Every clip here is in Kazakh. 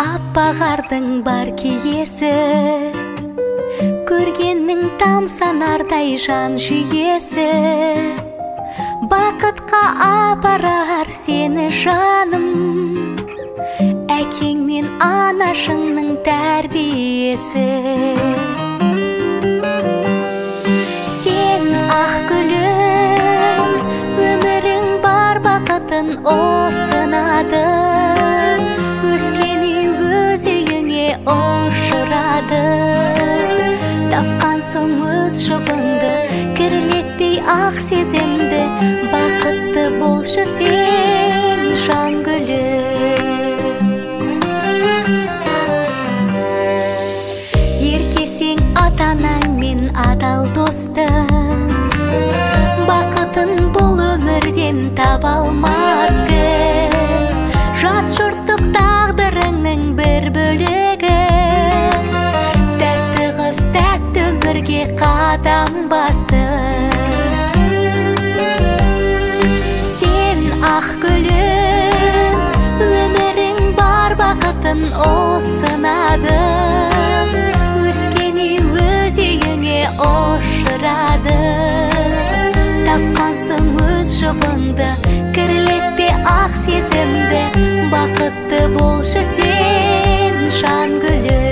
аппағардың бар киесі, көргеннің тамсанардай жан жүйесі. Бақытқа апарар сені жаным, әкең мен анашыңның тәрбиесі. Сен ақ гүлім, өмірің бар бақытын осынады, өскені өз үйіңе ұшырады. Тапқан соң өз жұбыңды, кірлетпей ақ сезімді, бақытты болшы сен жан гүлім. Еркесең ата-анаң мен адал достың, бақытын бұл өмірден таба алмас кім. Жат жұрттық тағдырыңның бір бөлігі, тәтті қыз тәтті өмірге қадам басты. Сен ақ гүлім, өмірің бар бақытын осынады, өскені өз үйіңе ұшырады. Тапқан соң өз жұбыңды, кірлетпе ақ сезімді, бақытты болшы сен жан гүлім.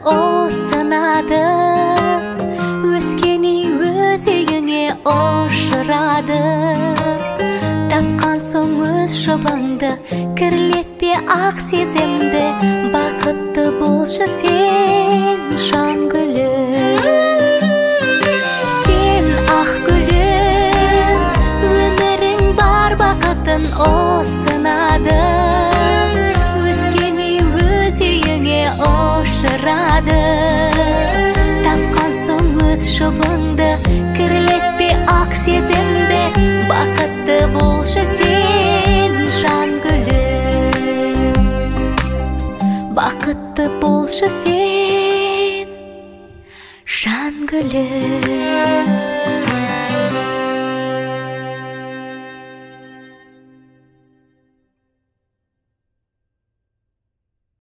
Осынады, өскені өз үйіңе ұшырады. Тапқан соң өз жұбыңды, кірлетпе ақ сезімді, бақытты болшы сен жан гүлім. Сен ақ гүлім, өмірің бар бақытын осынады, өскені өз үйіңе ұшырады. Тапқан соң өз жұбыңды, кірлетпе ақ сезімді, бақытты болшы сен жан гүлім. Бақытты болшы сен жан гүлім.